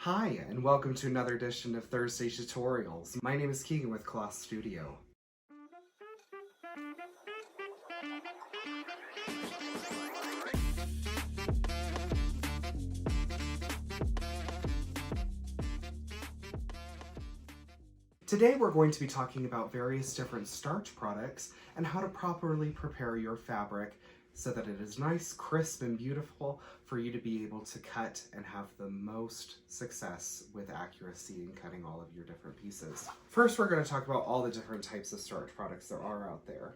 Hi, and welcome to another edition of Thursday Tutorials. My name is Keegan with Cloth Studio. Today we're going to be talking about various different starch products and how to properly prepare your fabric so that it is nice, crisp, and beautiful for you to be able to cut and have the most success with accuracy in cutting all of your different pieces. First, we're going to talk about all the different types of starch products there are out there.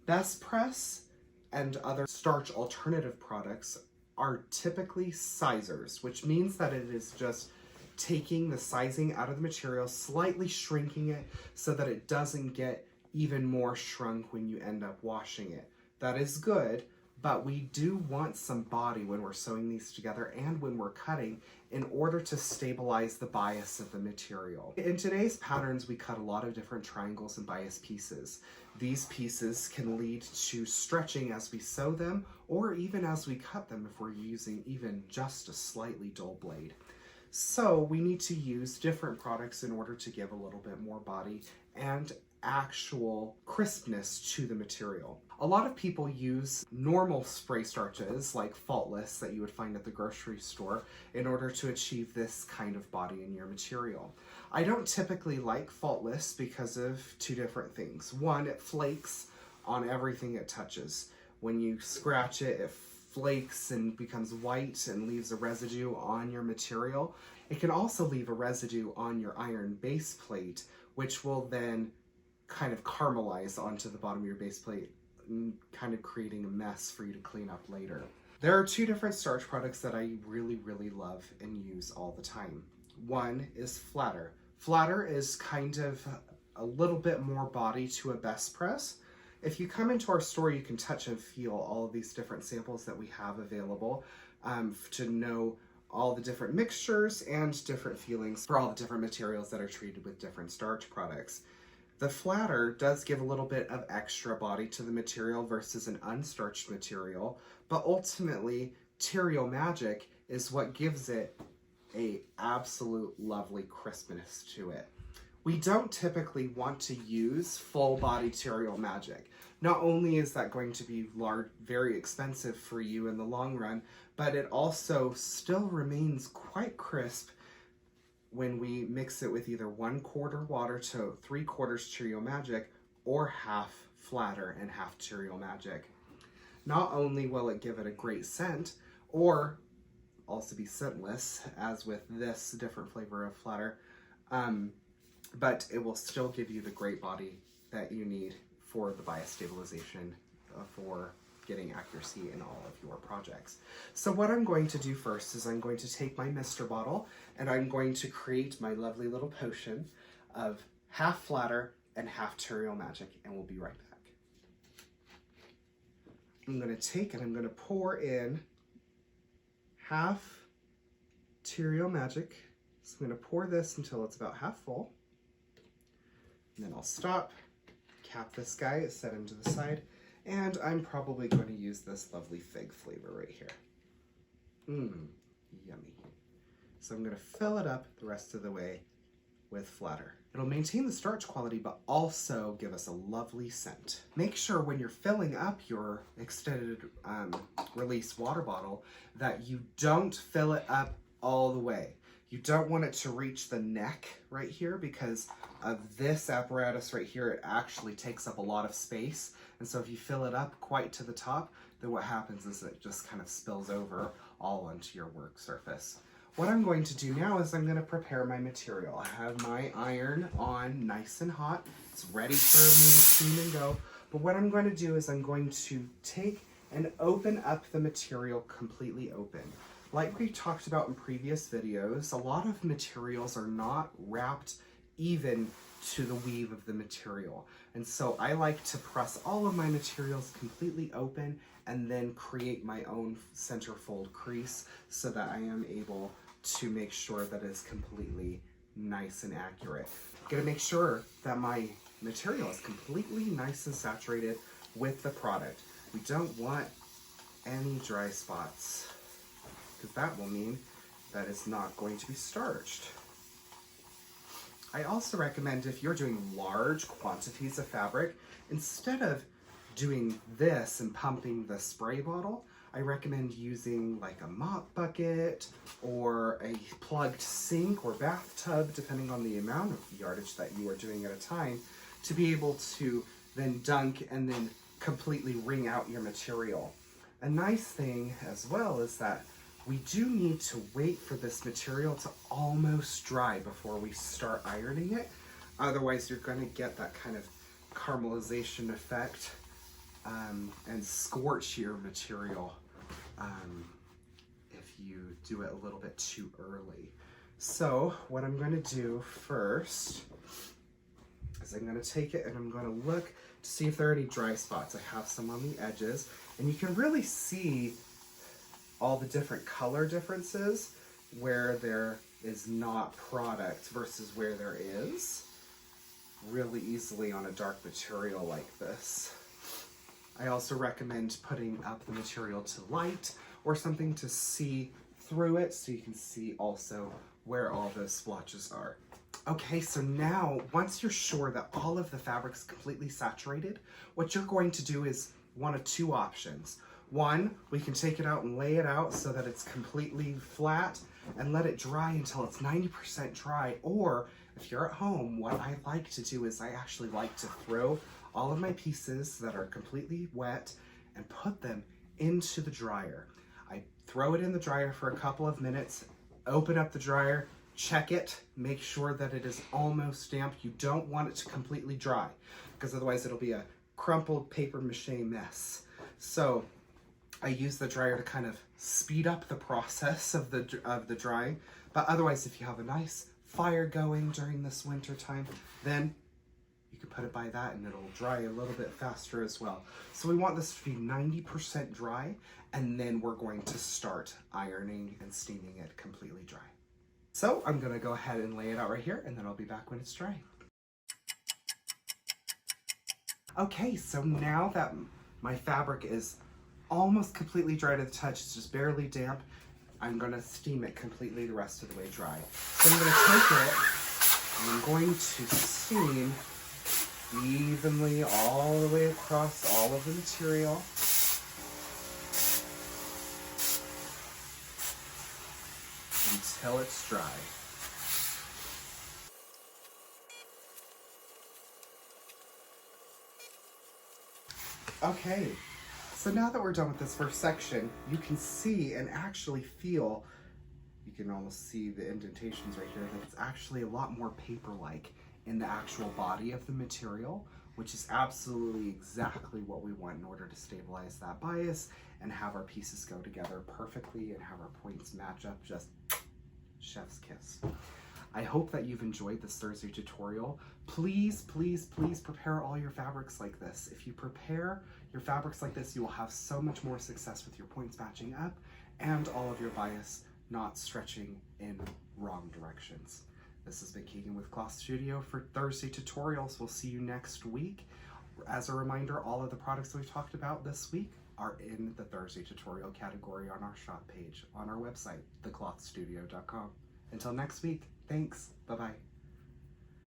Best press and other starch alternative products are typically sizers, which means that it is just taking the sizing out of the material, slightly shrinking it so that it doesn't get even more shrunk when you end up washing it. That is good, but we do want some body when we're sewing these together and when we're cutting in order to stabilize the bias of the material. In today's patterns, we cut a lot of different triangles and bias pieces. These pieces can lead to stretching as we sew them or even as we cut them if we're using even just a slightly dull blade. So we need to use different products in order to give a little bit more body and actual crispness to the material. A lot of people use normal spray starches like Faultless that you would find at the grocery store in order to achieve this kind of body in your material. I don't typically like Faultless because of two different things. One, it flakes on everything it touches. When you scratch it, it flakes and becomes white and leaves a residue on your material. It can also leave a residue on your iron base plate, which will then kind of caramelize onto the bottom of your base plate, kind of creating a mess for you to clean up later. There are two different starch products that I really love and use all the time. One is Flatter. Flatter is kind of a little bit more body to a best press. If you come into our store, you can touch and feel all of these different samples that we have available to know all the different mixtures and different feelings for all the different materials that are treated with different starch products. The Flatter does give a little bit of extra body to the material versus an unstarched material, but ultimately, Terrio Magic is what gives it a absolute lovely crispness to it. We don't typically want to use full body Terrio Magic. Not only is that going to be very expensive for you in the long run, but it also still remains quite crisp when we mix it with either 1/4 water to 3/4 Terrio Magic or half Flatter and half Terrio Magic. Not only will it give it a great scent, or also be scentless, as with this different flavor of Flatter, but it will still give you the great body that you need for the bias stabilization for getting accuracy in all of your projects. So what I'm going to do first is I'm going to take my mister bottle and I'm going to create my lovely little potion of half Flatter and half Terrio Magic, and we'll be right back. I'm going to take and I'm going to pour in half Terrio Magic. So I'm going to pour this until it's about half full. And then I'll stop, cap this guy, set him to the side, and I'm probably going to use this lovely fig flavor right here. Yummy. So I'm going to fill it up the rest of the way with Flatter. It'll maintain the starch quality, but also give us a lovely scent. Make sure when you're filling up your extended release water bottle that you don't fill it up all the way. You don't want it to reach the neck right here because of this apparatus right here. It actually takes up a lot of space. And so if you fill it up quite to the top, then what happens is it just kind of spills over all onto your work surface. What I'm going to do now is I'm going to prepare my material. I have my iron on nice and hot. It's ready for me to steam and go. But what I'm going to do is I'm going to take and open up the material completely open. Like we talked about in previous videos, a lot of materials are not wrapped even to the weave of the material. And so I like to press all of my materials completely open and then create my own center fold crease so that I am able to make sure that it's completely nice and accurate. I'm gonna make sure that my material is completely nice and saturated with the product. We don't want any dry spots, because that will mean that is not going to be starched. I also recommend, if you're doing large quantities of fabric, instead of doing this and pumping the spray bottle, I recommend using like a mop bucket or a plugged sink or bathtub, depending on the amount of yardage that you are doing at a time, to be able to then dunk and then completely wring out your material. A nice thing as well is that we do need to wait for this material to almost dry before we start ironing it. Otherwise, you're going to get that kind of caramelization effect and scorch your material if you do it a little bit too early. So what I'm going to do first is I'm going to take it and I'm going to look to see if there are any dry spots. I have some on the edges, and you can really see all the different color differences where there is not product versus where there is, really easily on a dark material like this. I also recommend putting up the material to light or something to see through it so you can see also where all those splotches are. Okay, so now once you're sure that all of the fabric's completely saturated, what you're going to do is one of two options. One, we can take it out and lay it out so that it's completely flat and let it dry until it's 90% dry. Or if you're at home, what I like to do is I actually like to throw all of my pieces that are completely wet and put them into the dryer. I throw it in the dryer for a couple of minutes, open up the dryer, check it, make sure that it is almost damp. You don't want it to completely dry because otherwise it'll be a crumpled paper mache mess. So I use the dryer to kind of speed up the process of the drying. But otherwise, if you have a nice fire going during this winter time, then you can put it by that and it'll dry a little bit faster as well. So we want this to be 90% dry, and then we're going to start ironing and steaming it completely dry. So I'm gonna go ahead and lay it out right here, and then I'll be back when it's dry. Okay, so now that my fabric is almost completely dry to the touch, it's just barely damp, I'm gonna steam it completely the rest of the way dry. So I'm gonna take it and I'm going to steam evenly all the way across all of the material. Until it's dry. Okay, so now that we're done with this first section, you can see and actually feel, you can almost see the indentations right here, that it's actually a lot more paper-like in the actual body of the material, which is absolutely exactly what we want in order to stabilize that bias and have our pieces go together perfectly and have our points match up just chef's kiss. I hope that you've enjoyed this Thursday tutorial. Please, please, please prepare all your fabrics like this. If you prepare your fabrics like this, you will have so much more success with your points matching up and all of your bias not stretching in wrong directions. This has been Keegan with Cloth Studio for Thursday tutorials. We'll see you next week. As a reminder, all of the products that we've talked about this week are in the Thursday tutorial category on our shop page on our website, theclothstudio.com. Until next week, thanks. Bye-bye.